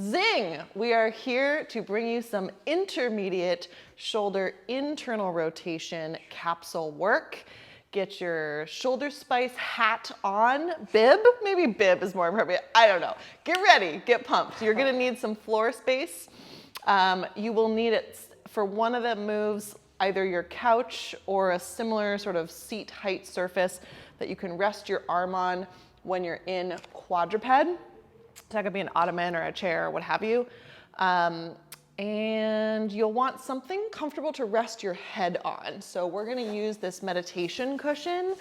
Zing! We are here to bring you some intermediate shoulder internal rotation capsule work. Get your shoulder spice hat on, bib, maybe bib is more appropriate, I don't know. Get ready, get pumped. You're gonna need some floor space. You will need it for one of the moves, either your couch or a similar sort of seat height surface that you can rest your arm on when you're in quadruped. That could be an ottoman or a chair or what have you. And you'll want something comfortable to rest your head on. So we're gonna use this meditation cushion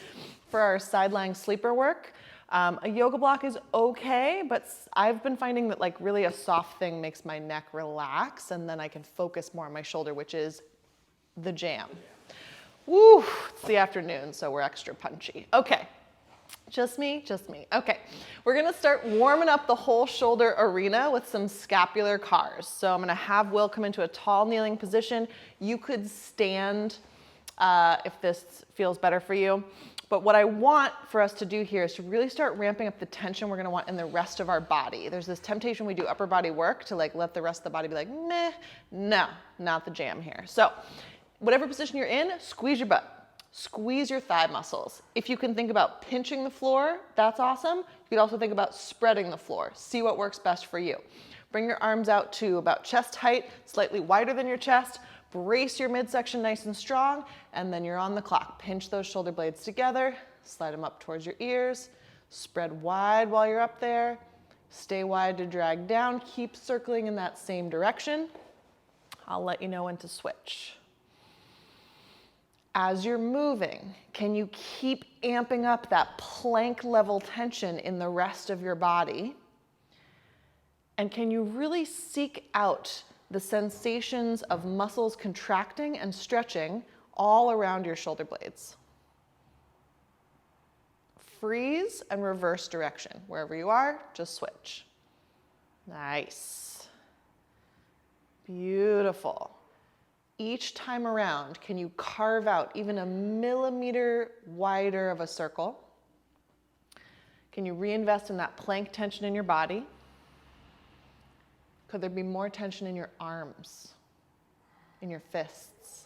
for our side lying sleeper work. A yoga block is okay, but I've been finding that like really a soft thing makes my neck relax and then I can focus more on my shoulder, which is the jam. Woo, it's the afternoon, so we're extra punchy. Okay. Just me? Just me. Okay, we're gonna start warming up the whole shoulder arena with some scapular cars. So I'm gonna have Will come into a tall kneeling position. You could stand if this feels better for you. But what I want for us to do here is to really start ramping up the tension we're gonna want in the rest of our body. There's this temptation we do upper body work to like let the rest of the body be like, meh, no, not the jam here. So whatever position you're in, squeeze your butt. Squeeze your thigh muscles. If you can think about pinching the floor, that's awesome. You could also think about spreading the floor. See what works best for you. Bring your arms out to about chest height, slightly wider than your chest. Brace your midsection nice and strong, and then you're on the clock. Pinch those shoulder blades together, slide them up towards your ears, spread wide while you're up there. Stay wide to drag down. Keep circling in that same direction. I'll let you know when to switch. As you're moving, can you keep amping up that plank level tension in the rest of your body? And can you really seek out the sensations of muscles contracting and stretching all around your shoulder blades? Freeze and reverse direction. Wherever you are, just switch. Nice. Beautiful. Each time around, can you carve out even a millimeter wider of a circle? Can you reinvest in that plank tension in your body? Could there be more tension in your arms, in your fists?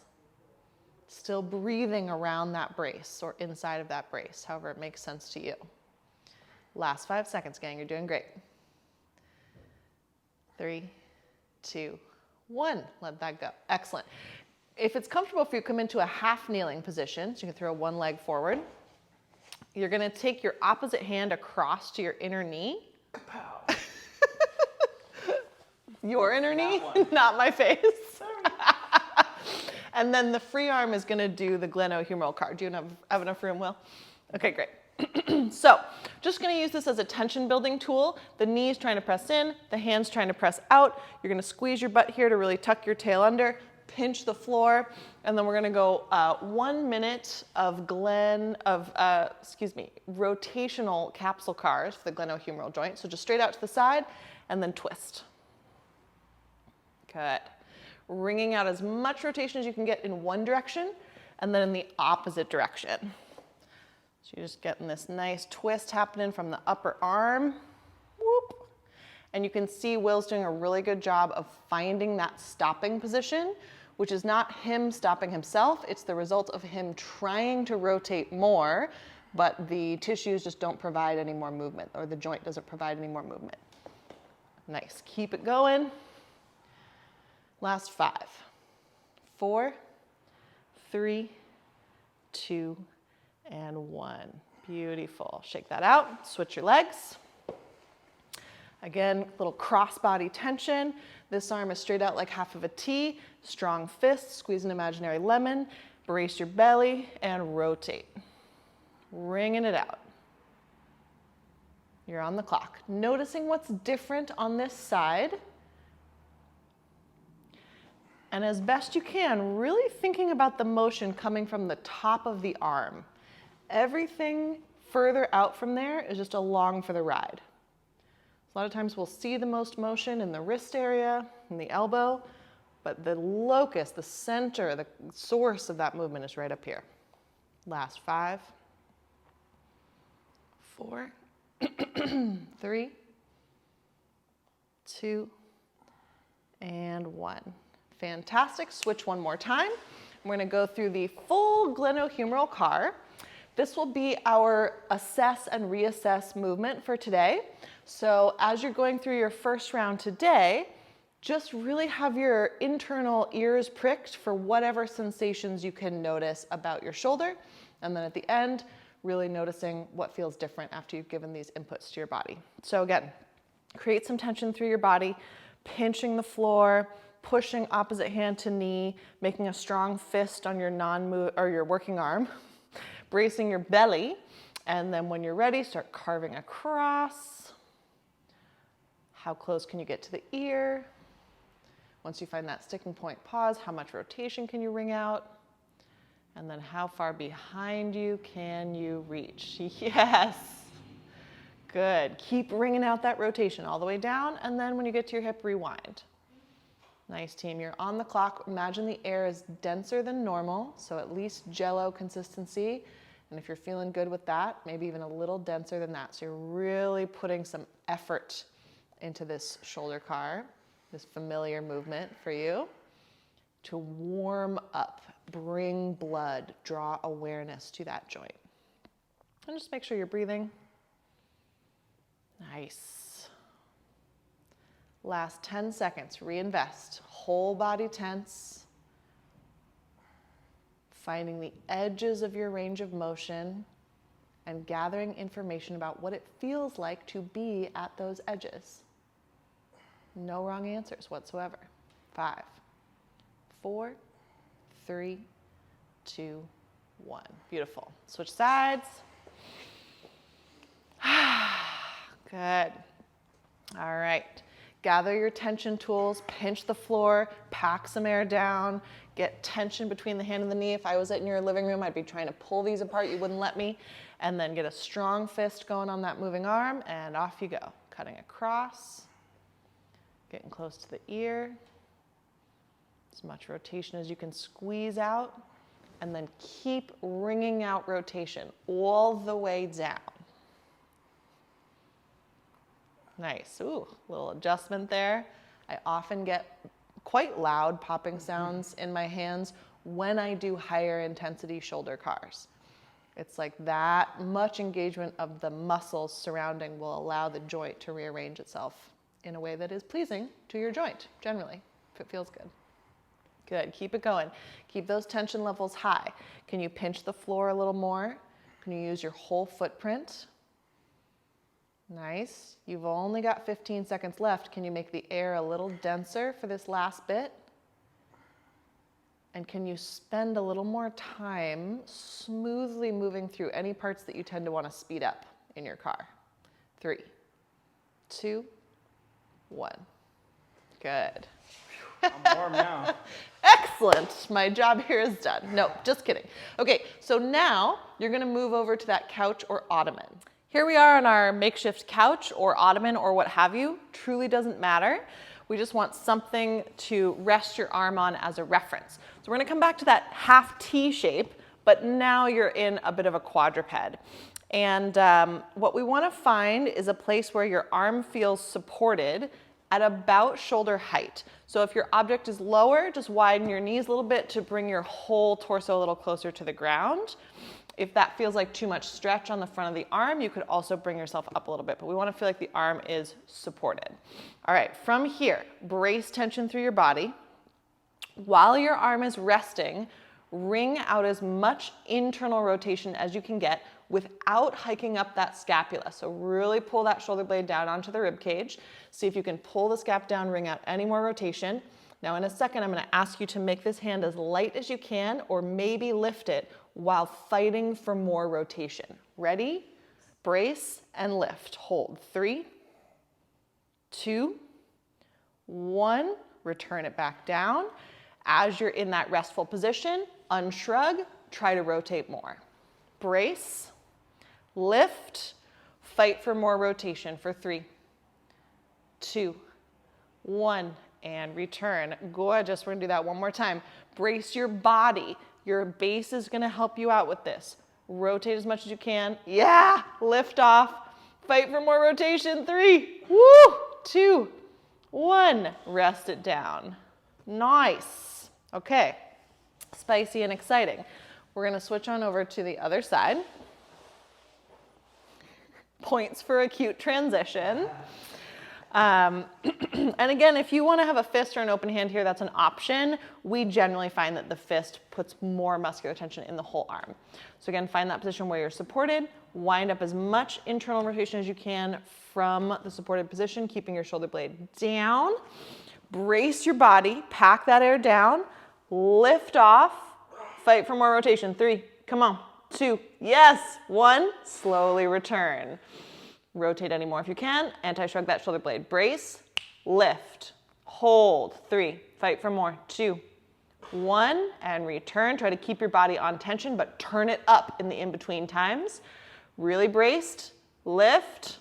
Still breathing around that brace or inside of that brace, however it makes sense to you. Last 5 seconds, gang, you're doing great. 3, 2, 1, let that go. Excellent. If it's comfortable for you, come into a half kneeling position. So you can throw one leg forward. You're gonna take your opposite hand across to your inner knee. Kapow. Your inner knee, not my face. And then the free arm is gonna do the glenohumeral car. Do you have enough room, Will? Okay, great. So, just gonna use this as a tension building tool. The knee's trying to press in, the hand's trying to press out. You're gonna squeeze your butt here to really tuck your tail under, pinch the floor, and then we're gonna go 1 minute of rotational capsule cars for the glenohumeral joint. So just straight out to the side and then twist. Good. Wringing out as much rotation as you can get in one direction and then in the opposite direction. So you're just getting this nice twist happening from the upper arm. Whoop. And you can see Will's doing a really good job of finding that stopping position, which is not him stopping himself. It's the result of him trying to rotate more, but the tissues just don't provide any more movement, or the joint doesn't provide any more movement. Nice. Keep it going. Last 5, 4, 3, 2, and 1. Beautiful. Shake that out. Switch your legs. Again, little cross-body tension. This arm is straight out like half of a T. Strong fist. Squeeze an imaginary lemon. Brace your belly and rotate. Wringing it out. You're on the clock. Noticing what's different on this side. And as best you can, really thinking about the motion coming from the top of the arm. Everything further out from there is just along for the ride. A lot of times we'll see the most motion in the wrist area, in the elbow, but the locus, the center, the source of that movement is right up here. Last 5, 4, 3, 2, and 1. Fantastic. Switch one more time. We're going to go through the full glenohumeral car. This will be our assess and reassess movement for today. So as you're going through your first round today, just really have your internal ears pricked for whatever sensations you can notice about your shoulder. And then at the end, really noticing what feels different after you've given these inputs to your body. So again, create some tension through your body, pinching the floor, pushing opposite hand to knee, making a strong fist on your your working arm, bracing your belly, and then when you're ready, start carving across. How close can you get to the ear? Once you find that sticking point, pause. How much rotation can you wring out? And then how far behind you can you reach? Yes. Good. Keep wringing out that rotation all the way down, and then when you get to your hip, rewind. Nice, team. You're on the clock. Imagine the air is denser than normal, so at least jello consistency. And if you're feeling good with that, maybe even a little denser than that. So you're really putting some effort into this shoulder car, this familiar movement for you, to warm up, bring blood, draw awareness to that joint. And just make sure you're breathing. Nice. Last 10 seconds, reinvest. Whole body tense. Finding the edges of your range of motion and gathering information about what it feels like to be at those edges. No wrong answers whatsoever. 5, 4, 3, 2, 1. Beautiful. Switch sides. Good. All right. Gather your tension tools, pinch the floor, pack some air down, get tension between the hand and the knee. If I was in your living room, I'd be trying to pull these apart. You wouldn't let me. And then get a strong fist going on that moving arm, and off you go. Cutting across, getting close to the ear. As much rotation as you can squeeze out, and then keep wringing out rotation all the way down. Nice. Ooh, little adjustment there. I often get quite loud popping sounds in my hands when I do higher intensity shoulder cars. It's like that much engagement of the muscles surrounding will allow the joint to rearrange itself in a way that is pleasing to your joint, generally, if it feels good. Good. Keep it going. Keep those tension levels high. Can you pinch the floor a little more? Can you use your whole footprint? Nice. You've only got 15 seconds left. Can you make the air a little denser for this last bit? And can you spend a little more time smoothly moving through any parts that you tend to want to speed up in your car? 3, 2, 1. Good. I'm warm now. Excellent. My job here is done. No, just kidding. Okay, so now you're going to move over to that couch or ottoman. Here we are on our makeshift couch or ottoman or what have you. Truly doesn't matter. We just want something to rest your arm on as a reference. So we're going to come back to that half T shape, but now you're in a bit of a quadruped. And what we want to find is a place where your arm feels supported at about shoulder height. So if your object is lower, just widen your knees a little bit to bring your whole torso a little closer to the ground. If that feels like too much stretch on the front of the arm, you could also bring yourself up a little bit, but we want to feel like the arm is supported. All right, from here, brace tension through your body. While your arm is resting, wring out as much internal rotation as you can get without hiking up that scapula. So really pull that shoulder blade down onto the rib cage. See if you can pull the scap down, wring out any more rotation. Now in a second, I'm going to ask you to make this hand as light as you can, or maybe lift it while fighting for more rotation. Ready? Brace and lift. Hold. 3, 2, 1. Return it back down. As you're in that restful position, unshrug, try to rotate more. Brace, lift, fight for more rotation for 3, 2, 1, and return. Gorgeous. We're gonna do that one more time. Brace your body. Your base is gonna help you out with this. Rotate as much as you can. Yeah, lift off. Fight for more rotation. 3, 2, 1, rest it down. Nice. Okay, spicy and exciting. We're gonna switch on over to the other side. Points for a cute transition. And again, if you want to have a fist or an open hand here, that's an option. We generally find that the fist puts more muscular tension in the whole arm. So again, find that position where you're supported. Wind up as much internal rotation as you can from the supported position, keeping your shoulder blade down. Brace your body, pack that air down, lift off, fight for more rotation. 3, come on, 2, yes, 1, slowly return. Rotate any more if you can. Anti-shrug that shoulder blade. Brace, lift, hold. 3, fight for more. 2, 1, and return. Try to keep your body on tension, but turn it up in the in-between times. Really braced, lift.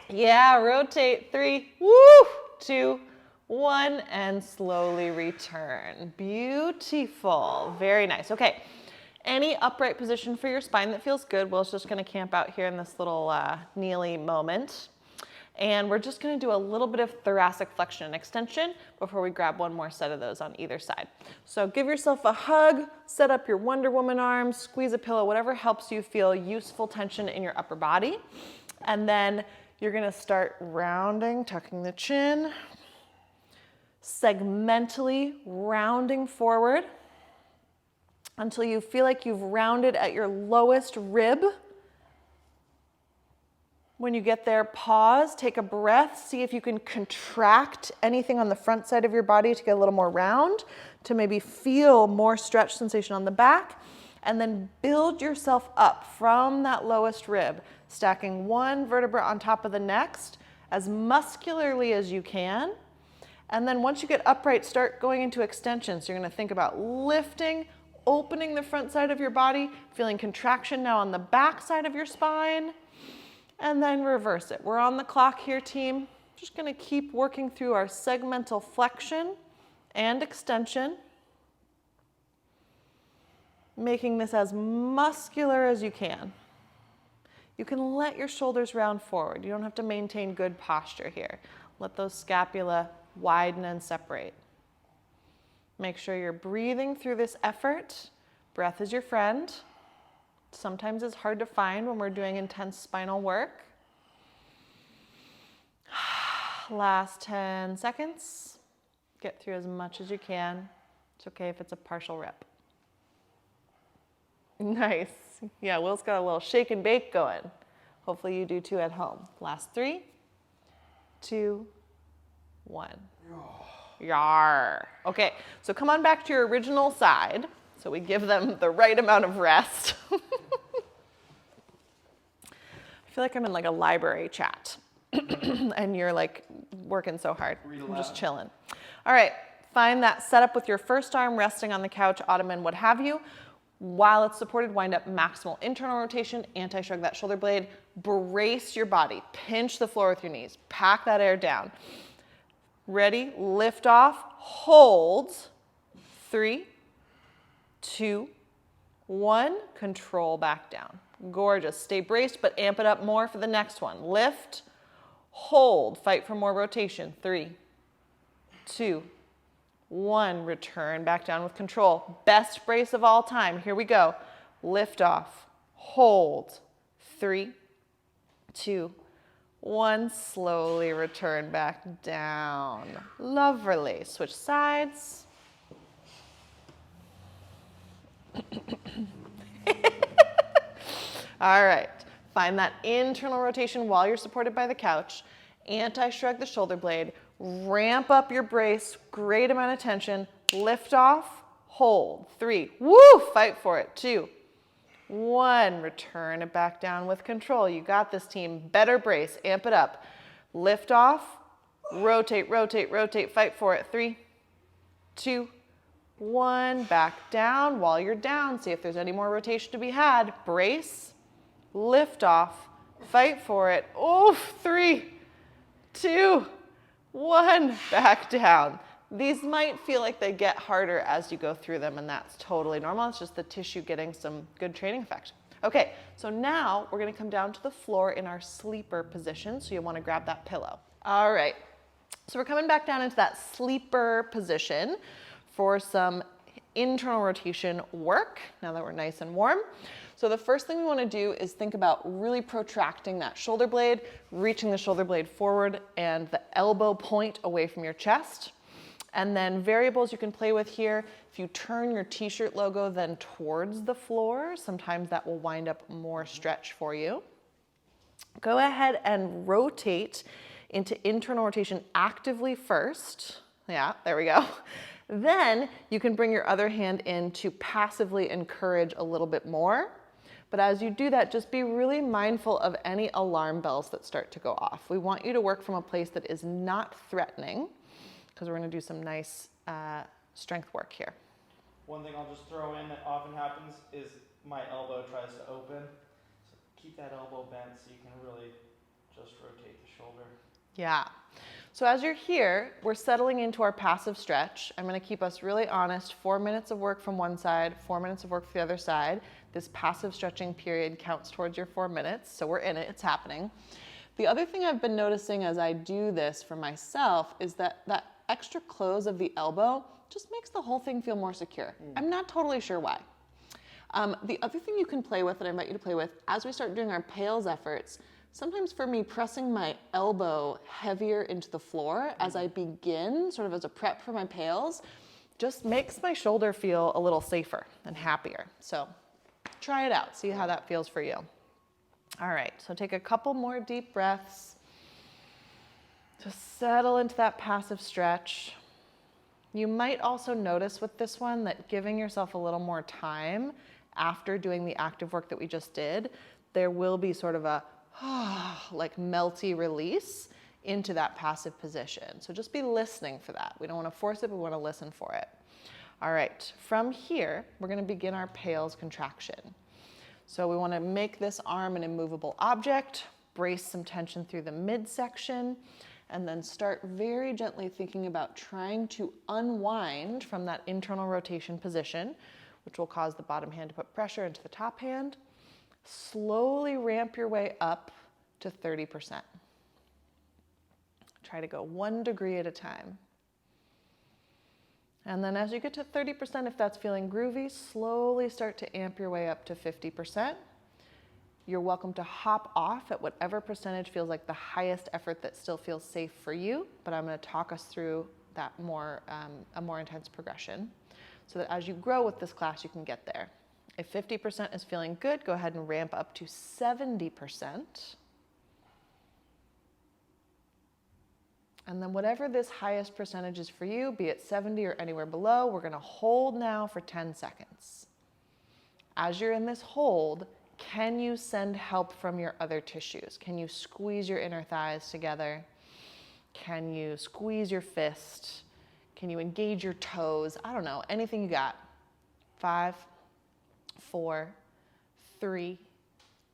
Yeah, rotate. 3, woo, 2, 1, and slowly return. Beautiful. Very nice. Okay. Any upright position for your spine that feels good. Will's just gonna camp out here in this little kneely moment. And we're just gonna do a little bit of thoracic flexion and extension before we grab one more set of those on either side. So give yourself a hug, set up your Wonder Woman arms, squeeze a pillow, whatever helps you feel useful tension in your upper body. And then you're gonna start rounding, tucking the chin, segmentally rounding forward until you feel like you've rounded at your lowest rib. When you get there, pause, take a breath, see if you can contract anything on the front side of your body to get a little more round, to maybe feel more stretch sensation on the back, and then build yourself up from that lowest rib, stacking one vertebra on top of the next as muscularly as you can. And then once you get upright, start going into extension. So you're gonna think about lifting, opening the front side of your body, feeling contraction now on the back side of your spine, and then reverse it. We're on the clock here, team. Just gonna keep working through our segmental flexion and extension, making this as muscular as you can. You can let your shoulders round forward. You don't have to maintain good posture here. Let those scapula widen and separate. Make sure you're breathing through this effort. Breath is your friend. Sometimes it's hard to find when we're doing intense spinal work. Last 10 seconds. Get through as much as you can. It's okay if it's a partial rep. Nice. Yeah, Will's got a little shake and bake going. Hopefully you do too at home. Last 3, 2, 1. Yar. Okay, so come on back to your original side. So we give them the right amount of rest. I feel like I'm in like a library chat and you're like working so hard. I'm just chilling. All right, find that setup with your first arm resting on the couch, ottoman, what have you. While it's supported, wind up maximal internal rotation, anti-shrug that shoulder blade, brace your body, pinch the floor with your knees, pack that air down. Ready, lift off, hold, 3, 2, 1, control back down. Gorgeous, stay braced, but amp it up more for the next one. Lift, hold, fight for more rotation. 3, 2, 1, return back down with control. Best brace of all time, here we go. Lift off, hold, 3, 2, 1, slowly return back down. Lovely. Switch sides. All right, find that internal rotation while you're supported by the couch. Anti-shrug the shoulder blade. Ramp up your brace, great amount of tension. Lift off, hold. 3, woo, fight for it. 2, 1, return it back down with control. You got this, team. Better brace, amp it up. Lift off, rotate, rotate, rotate, fight for it. 3, 2, 1, back down. While you're down, see if there's any more rotation to be had. Brace, lift off, fight for it. Oof, 3, 2, 1, back down. These might feel like they get harder as you go through them, and that's totally normal. It's just the tissue getting some good training effect. Okay, so now we're gonna come down to the floor in our sleeper position, so you wanna grab that pillow. All right, So we're coming back down into that sleeper position for some internal rotation work, now that we're nice and warm. So the first thing we want to do is think about really protracting that shoulder blade, reaching the shoulder blade forward and the elbow point away from your chest. And then variables you can play with here, if you turn your t-shirt logo then towards the floor, sometimes that will wind up more stretch for you. Go ahead and rotate into internal rotation actively first. Yeah, there we go. Then you can bring your other hand in to passively encourage a little bit more. But as you do that, just be really mindful of any alarm bells that start to go off. We want you to work from a place that is not threatening, because we're going to do some nice strength work here. One thing I'll just throw in that often happens is my elbow tries to open. So keep that elbow bent so you can really just rotate the shoulder. Yeah. So as you're here, we're settling into our passive stretch. I'm going to keep us really honest. 4 minutes of work from one side, 4 minutes of work for the other side. This passive stretching period counts towards your 4 minutes, so we're in it, it's happening. The other thing I've been noticing as I do this for myself is that that extra close of the elbow just makes the whole thing feel more secure. I'm not totally sure why. The other thing you can play with, that I invite you to play with, as we start doing our PRHs efforts, sometimes for me, pressing my elbow heavier into the floor as I begin, sort of as a prep for my PRHs, just makes my shoulder feel a little safer and happier. So try it out, see how that feels for you. All right, so take a couple more deep breaths. Just settle into that passive stretch. You might also notice with this one that giving yourself a little more time after doing the active work that we just did, there will be sort of a like melty release into that passive position. So just be listening for that. We don't want to force it, but we want to listen for it. All right, from here, we're going to begin our PRHs contraction. So we want to make this arm an immovable object, brace some tension through the midsection, and then start very gently thinking about trying to unwind from that internal rotation position, which will cause the bottom hand to put pressure into the top hand. Slowly ramp your way up to 30%. Try to go 1 degree at a time. And then as you get to 30%, if that's feeling groovy, slowly start to amp your way up to 50%. You're welcome to hop off at whatever percentage feels like the highest effort that still feels safe for you, but I'm going to talk us through that a more intense progression so that as you grow with this class, you can get there. If 50% is feeling good, go ahead and ramp up to 70%. And then whatever this highest percentage is for you, be it 70 or anywhere below, we're going to hold now for 10 seconds. As you're in this hold, can you send help from your other tissues? Can you squeeze your inner thighs together? Can you squeeze your fist? Can you engage your toes? I don't know, anything you got. 5, 4, 3,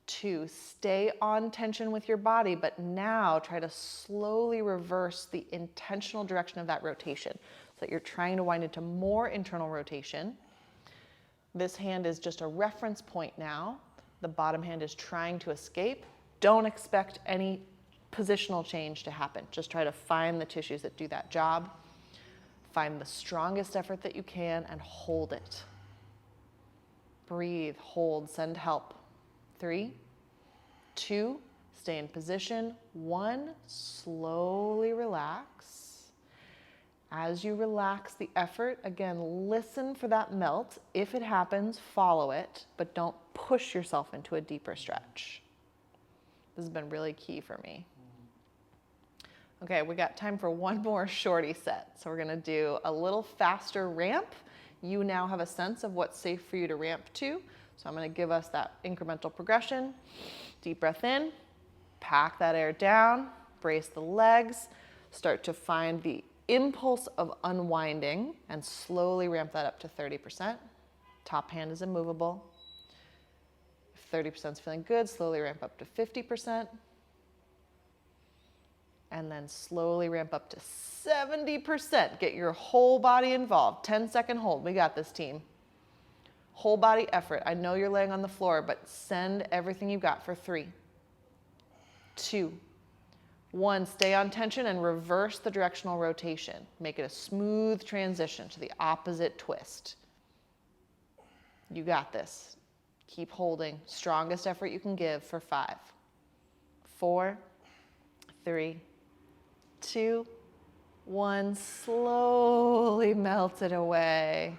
2. Stay on tension with your body, but now try to slowly reverse the intentional direction of that rotation so that you're trying to wind into more internal rotation. This hand is just a reference point now. The bottom hand is trying to escape. Don't expect any positional change to happen. Just try to find the tissues that do that job. Find the strongest effort that you can and hold it. Breathe, hold, send help. 3, 2, stay in position. 1, slowly relax. As you relax the effort, again, listen for that melt. If it happens, follow it, but don't push yourself into a deeper stretch. This has been really key for me. Okay, we got time for one more shorty set. So we're gonna do a little faster ramp. You now have a sense of what's safe for you to ramp to. So I'm gonna give us that incremental progression. Deep breath in, pack that air down, brace the legs, start to find the impulse of unwinding and slowly ramp that up to 30%. Top hand is immovable. If 30% is feeling good, slowly ramp up to 50%. And then slowly ramp up to 70%. Get your whole body involved. 10-second hold. We got this, team. Whole body effort. I know you're laying on the floor, but send everything you got for 3, 2, 1, stay on tension and reverse the directional rotation. Make it a smooth transition to the opposite twist. You got this. Keep holding. Strongest effort you can give for 5, 4, 3, 2, 1. Slowly melt it away.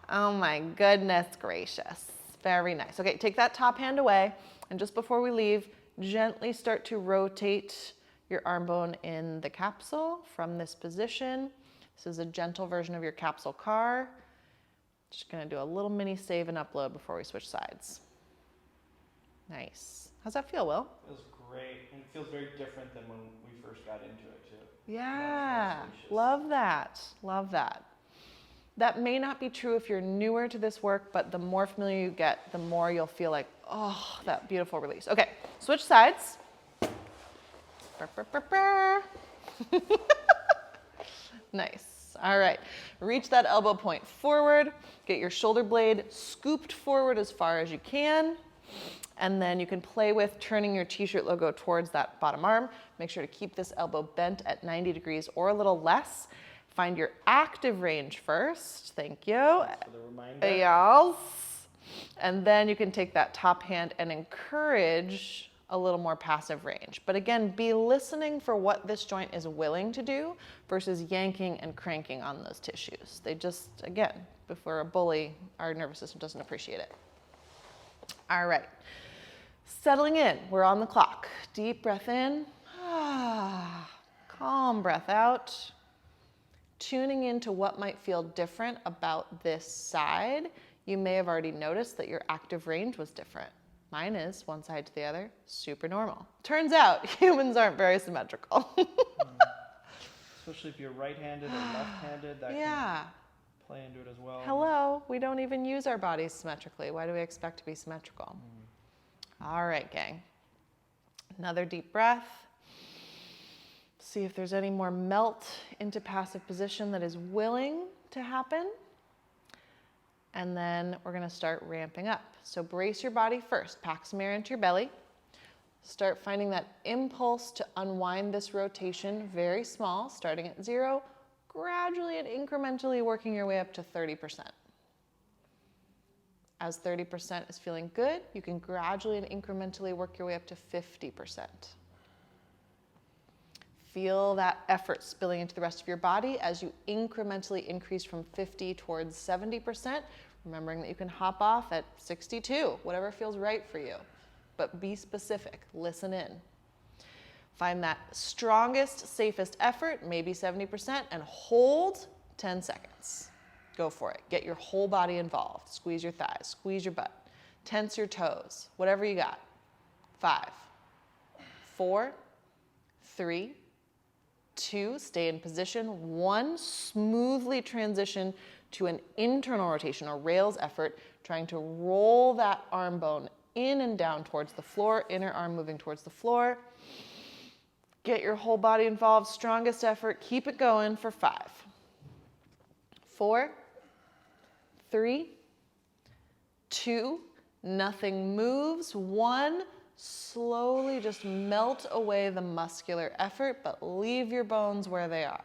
Oh my goodness gracious. Very nice. Okay, take that top hand away, and just before we leave, gently start to rotate your arm bone in the capsule from this position. This is a gentle version of your capsule car. Just gonna do a little mini save and upload before we switch sides. Nice. How's that feel, Will? Feels great, and it feels very different than when we first got into it too. Yeah, love that, love that. That may not be true if you're newer to this work, but the more familiar you get, the more you'll feel like, oh, that beautiful release. Okay, switch sides. Nice. All right, reach that elbow point forward. Get your shoulder blade scooped forward as far as you can. And then you can play with turning your t-shirt logo towards that bottom arm. Make sure to keep this elbow bent at 90 degrees or a little less. Find your active range first. Thank you. Thanks for the reminder. Yes. And then you can take that top hand and encourage a little more passive range. But again, be listening for what this joint is willing to do versus yanking and cranking on those tissues. They just, again, if we're a bully, our nervous system doesn't appreciate it. All right. Settling in, we're on the clock. Deep breath in, calm breath out. Tuning into what might feel different about this side. You may have already noticed that your active range was different. Mine is, one side to the other, super normal. Turns out, humans aren't very symmetrical. Especially if you're right-handed or left-handed, that can play into it as well. Hello, we don't even use our bodies symmetrically. Why do we expect to be symmetrical? All right, gang. Another deep breath. See if there's any more melt into passive position that is willing to happen. And then we're gonna start ramping up. So brace your body first, pack some air into your belly. Start finding that impulse to unwind this rotation, very small, starting at 0, gradually and incrementally working your way up to 30%. As 30% is feeling good, you can gradually and incrementally work your way up to 50%. Feel that effort spilling into the rest of your body as you incrementally increase from 50 towards 70%, remembering that you can hop off at 62, whatever feels right for you. But be specific, listen in. Find that strongest, safest effort, maybe 70%, and hold 10 seconds. Go for it. Get your whole body involved. Squeeze your thighs, squeeze your butt, tense your toes, whatever you got. 5, 4, 3, 2, stay in position. 1, smoothly transition to an internal rotation, or rails effort, trying to roll that arm bone in and down towards the floor, inner arm moving towards the floor. Get your whole body involved, strongest effort, keep it going for 5, 4, 3, 2, nothing moves. 1, slowly just melt away the muscular effort, but leave your bones where they are.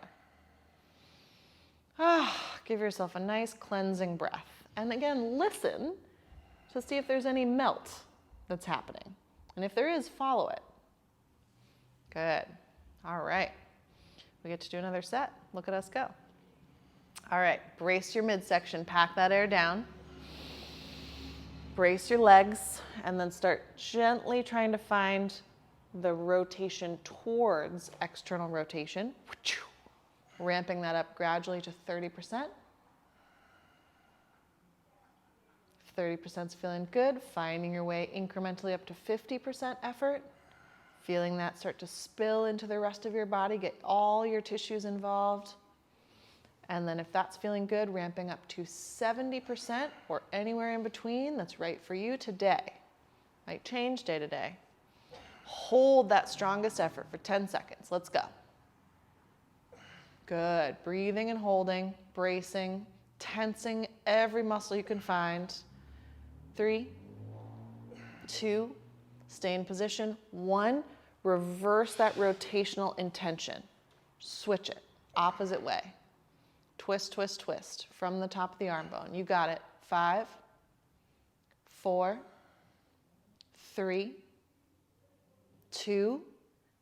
Give yourself a nice cleansing breath. And again, listen to see if there's any melt that's happening. And if there is, follow it. Good. All right. We get to do another set. Look at us go. All right. Brace your midsection. Pack that air down. Brace your legs, and then start gently trying to find the rotation towards external rotation. Ramping that up gradually to 30%. If 30% is feeling good, finding your way incrementally up to 50% effort. Feeling that start to spill into the rest of your body, get all your tissues involved. And then if that's feeling good, ramping up to 70% or anywhere in between that's right for you today. Might change day to day. Hold that strongest effort for 10 seconds. Let's go. Good. Breathing and holding, bracing, tensing every muscle you can find. 3, 2, stay in position. 1, reverse that rotational intention. Switch it, opposite way. Twist, twist, twist from the top of the arm bone. You got it. 5, 4, 3, 2,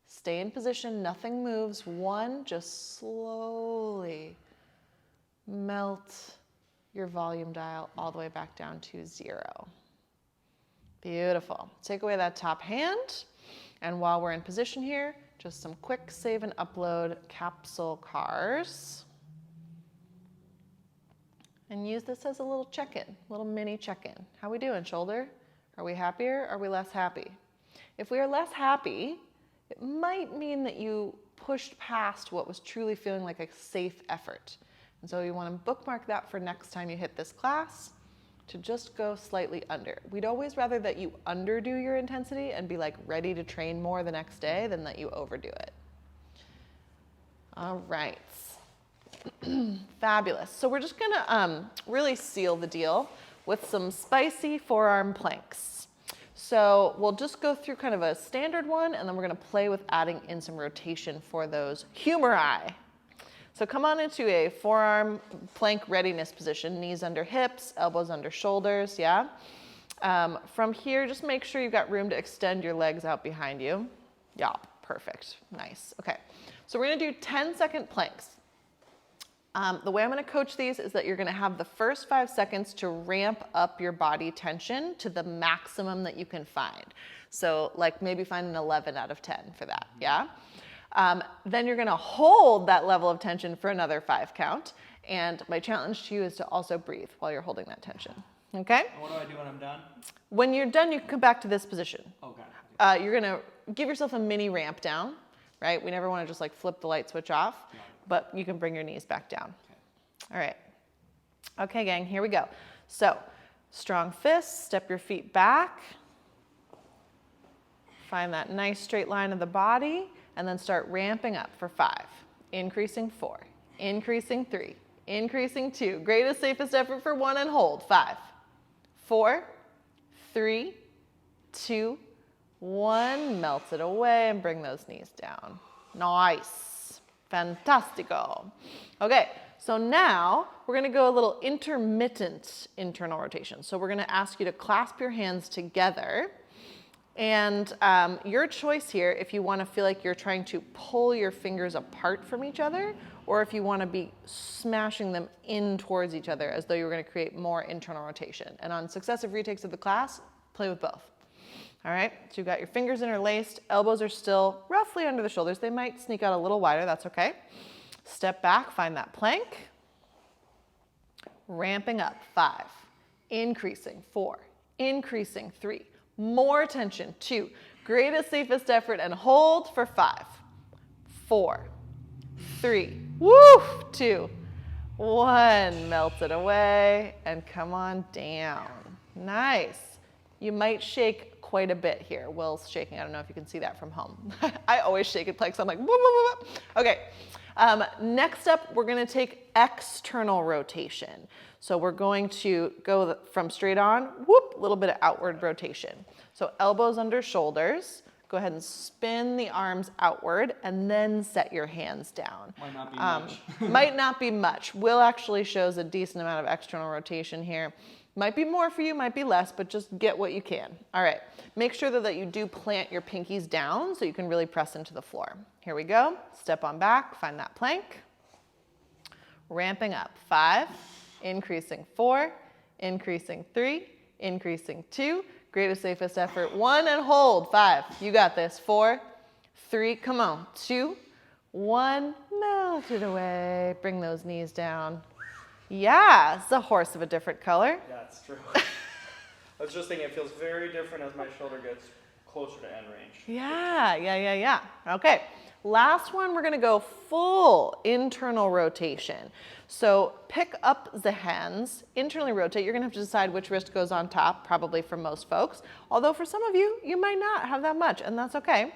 stay in position, nothing moves. 1, just slowly melt your volume dial all the way back down to 0. Beautiful. Take away that top hand. And while we're in position here, just some quick save and upload capsule cars. And use this as a little check-in, little mini check-in. How we doing, shoulder? Are we happier? Are we less happy? If we are less happy, it might mean that you pushed past what was truly feeling like a safe effort. And so you want to bookmark that for next time you hit this class, to just go slightly under. We'd always rather that you underdo your intensity and be like ready to train more the next day than that you overdo it. All right. Fabulous. So we're just gonna really seal the deal with some spicy forearm planks. So we'll just go through kind of a standard one, and then we're gonna play with adding in some rotation for those humeri. So come on into a forearm plank readiness position, knees under hips, elbows under shoulders, yeah? From here, just make sure you've got room to extend your legs out behind you. Yeah, perfect, nice. Okay, so we're gonna do 10-second planks. The way I'm gonna coach these is that you're gonna have the first 5 seconds to ramp up your body tension to the maximum that you can find. So like maybe find an 11 out of 10 for that, yeah? Then you're gonna hold that level of tension for another 5 count. And my challenge to you is to also breathe while you're holding that tension, okay? And what do I do when I'm done? When you're done, you can come back to this position. Okay. You're gonna give yourself a mini ramp down, right? We never wanna just like flip the light switch off, but you can bring your knees back down. Okay. All right. Okay, gang, here we go. So, strong fists, step your feet back. Find that nice straight line of the body, and then start ramping up for 5, increasing 4, increasing 3, increasing 2. Greatest, safest effort for 1 and hold. 5, 4, 3, 2, 1. Melt it away and bring those knees down. Nice. Fantastico. Okay, so now we're gonna go a little intermittent internal rotation. So we're gonna ask you to clasp your hands together. And your choice here, if you want to feel like you're trying to pull your fingers apart from each other, or if you want to be smashing them in towards each other as though you were going to create more internal rotation. And on successive retakes of the class, play with both. All right, so you've got your fingers interlaced, elbows are still roughly under the shoulders. They might sneak out a little wider, that's okay. Step back, find that plank. Ramping up, 5, increasing, 4, increasing, 3. More tension, 2, greatest, safest effort, and hold for 5, 4, 3, woo, 2, 1, melt it away, and come on down. Nice. You might shake quite a bit here. Will's shaking, I don't know if you can see that from home. I always shake in planks, so I'm like, whoop, whoop, whoop. Okay, next up, we're gonna take external rotation. So we're going to go from straight on, whoop, a little bit of outward rotation. So elbows under shoulders, go ahead and spin the arms outward and then set your hands down. Might not be much. Might not be much. Will actually shows a decent amount of external rotation here. Might be more for you, might be less, but just get what you can. All right, make sure that you do plant your pinkies down so you can really press into the floor. Here we go, step on back, find that plank. Ramping up, 5, increasing 4, increasing 3, increasing 2, greatest, safest effort, 1, and hold, 5, you got this, 4, 3, come on, 2, 1, melt it away, bring those knees down. Yeah, it's a horse of a different color. Yeah, it's true. I was just thinking it feels very different as my shoulder gets closer to end range. Yeah. Okay, last one, we're gonna go full internal rotation. So pick up the hands, internally rotate. You're gonna have to decide which wrist goes on top, probably for most folks. Although for some of you, you might not have that much, and that's okay.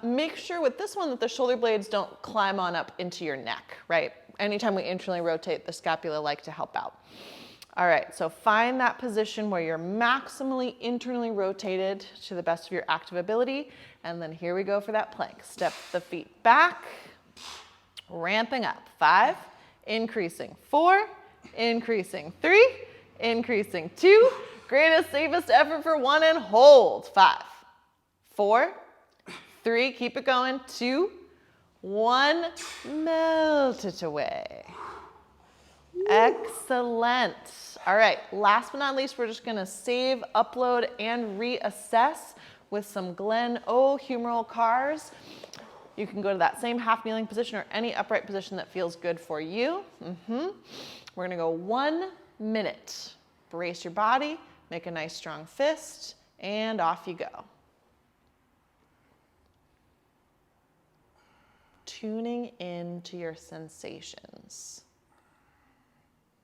Make sure with this one that the shoulder blades don't climb on up into your neck, right? Anytime we internally rotate, the scapula like to help out. All right, so find that position where you're maximally internally rotated to the best of your active ability. And then here we go for that plank. Step the feet back, ramping up. 5, increasing. 4, increasing. 3, increasing. 2, greatest, safest effort for 1 and hold. 5, 4, 3, keep it going. 2, 1, melt it away. Excellent. All right, last but not least, we're just gonna save, upload, and reassess with some Glenn O humeral cars. You can go to that same half kneeling position or any upright position that feels good for you. We're gonna go 1 minute. Brace your body, make a nice strong fist, and off you go. Tuning into your sensations.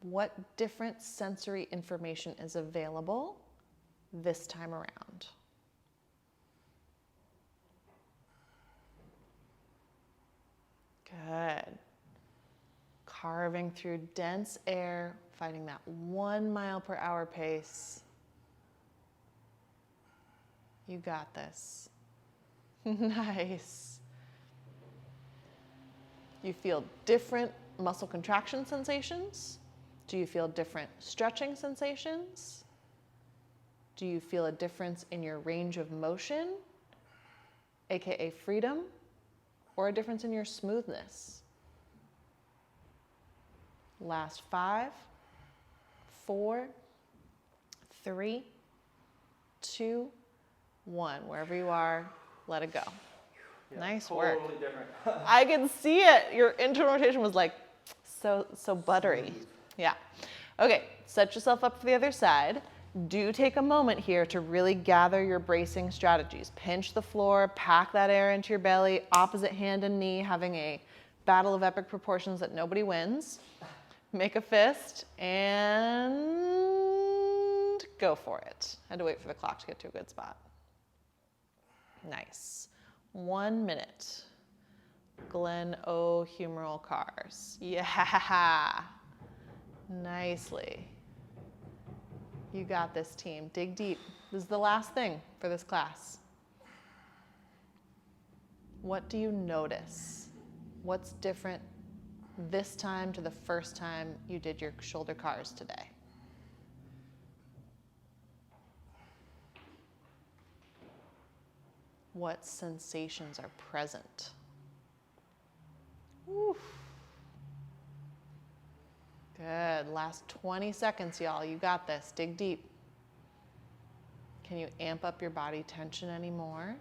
What different sensory information is available this time around? Good. Carving through dense air, finding that 1 mile per hour pace. You got this. Nice. You feel different muscle contraction sensations? Do you feel different stretching sensations? Do you feel a difference in your range of motion, aka freedom, or a difference in your smoothness? Last 5, 4, 3, 2, 1. Wherever you are, let it go. Yeah, nice totally work. Different. I can see it. Your internal rotation was like so buttery. Yeah. Okay, set yourself up for the other side. Do take a moment here to really gather your bracing strategies. Pinch the floor, pack that air into your belly, opposite hand and knee, having a battle of epic proportions that nobody wins. Make a fist and go for it. I had to wait for the clock to get to a good spot. Nice. 1 minute. Glenn O humeral cars. Yeah. Nicely. You got this, team. Dig deep. This is the last thing for this class. What do you notice? What's different this time to the first time you did your shoulder cars today? What sensations are present? Oof. Good. Last 20 seconds, y'all. You got this. Dig deep. Can you amp up your body tension anymore?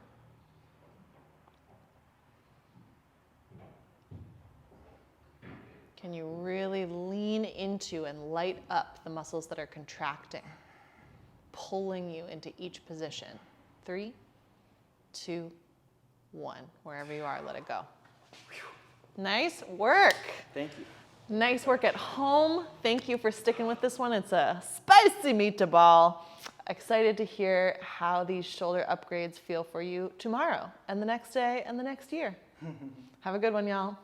Can you really lean into and light up the muscles that are contracting, pulling you into each position? 3, 2, 1. Wherever you are, let it go. Nice work. Thank you. Nice work at home. Thank you for sticking with this one. It's a spicy meatball. Excited to hear how these shoulder upgrades feel for you tomorrow and the next day and the next year. Have a good one, y'all.